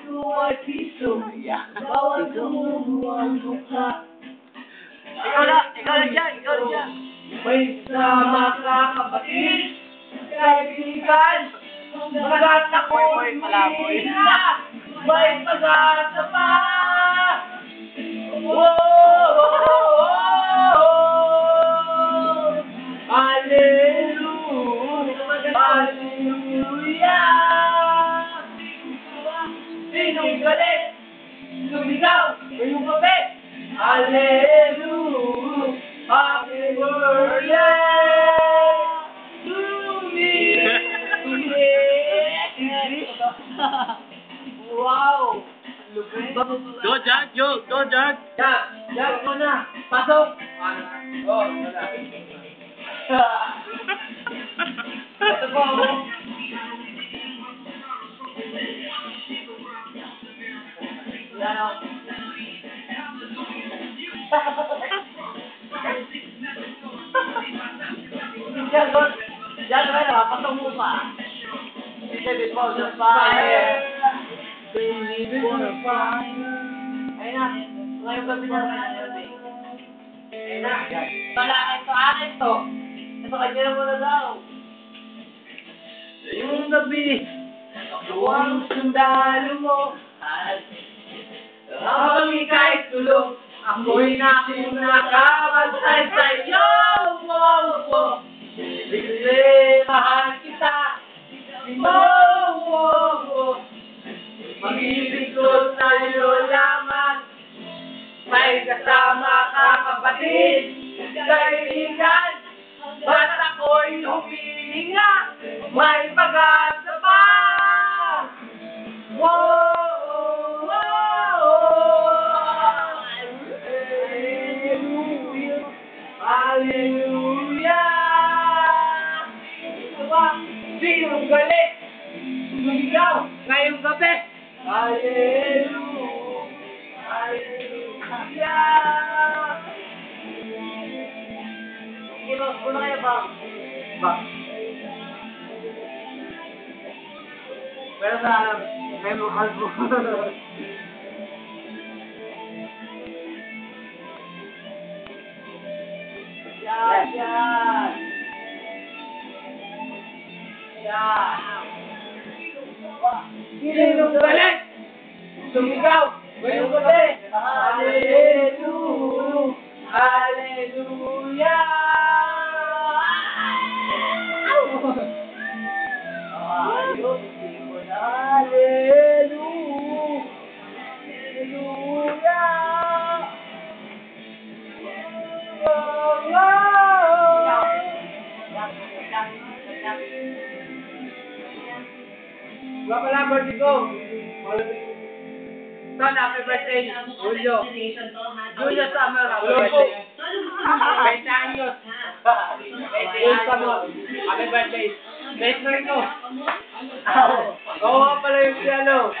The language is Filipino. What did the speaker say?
ko ay piso. Bawat tumubuang mukha. Ikaw na dyan, May sama ka kapatid, kaibigan, bagat ako'y humihinga, may pag-asa pa. Hallelujah, hallelujah. Sinong galit? Sumigaw, ngayong gabi. Hallelujah, happy birthday to me. Wow! Go, Jack! Go, Jack! Jack mo na! Pasok! Oh, wala. Ito po ako. Yan o. Diyan ka na, pasok mo pa. Baby, for the fire. Baby, for the fire. Ayun na. Ngayon gabi na naman. Ayun na. Malaki to, akin to. Ito kanya na muna daw. Yung gabi, ako ang sundalo mo. Habang ika'y tulog, ako'y nakabantay sa'yo. Kasi mahal kita. Mag-ibig ko sa'yo lamang. May kasama ka kapatid, kaibigan. Ba't ako'y humihinga, may pag-asa pa. Hallelujah! Sinong galit? Sumigaw ngayong gabi. Hallelujah! Hallelujah! Una kayo ba? Pero sa may mukal po. Yan! Sinong galit? Sumigaw ngayong gabi. Hallelujah! Hallelujah! Ayos, Simon. Hallelujah! Wala pala, birthday ko. Son, happy birthday, Julio. Julio Summer, happy birthday. 20 años. 20 años. Happy birthday. Best friend ko. Oo, pala yung si ano.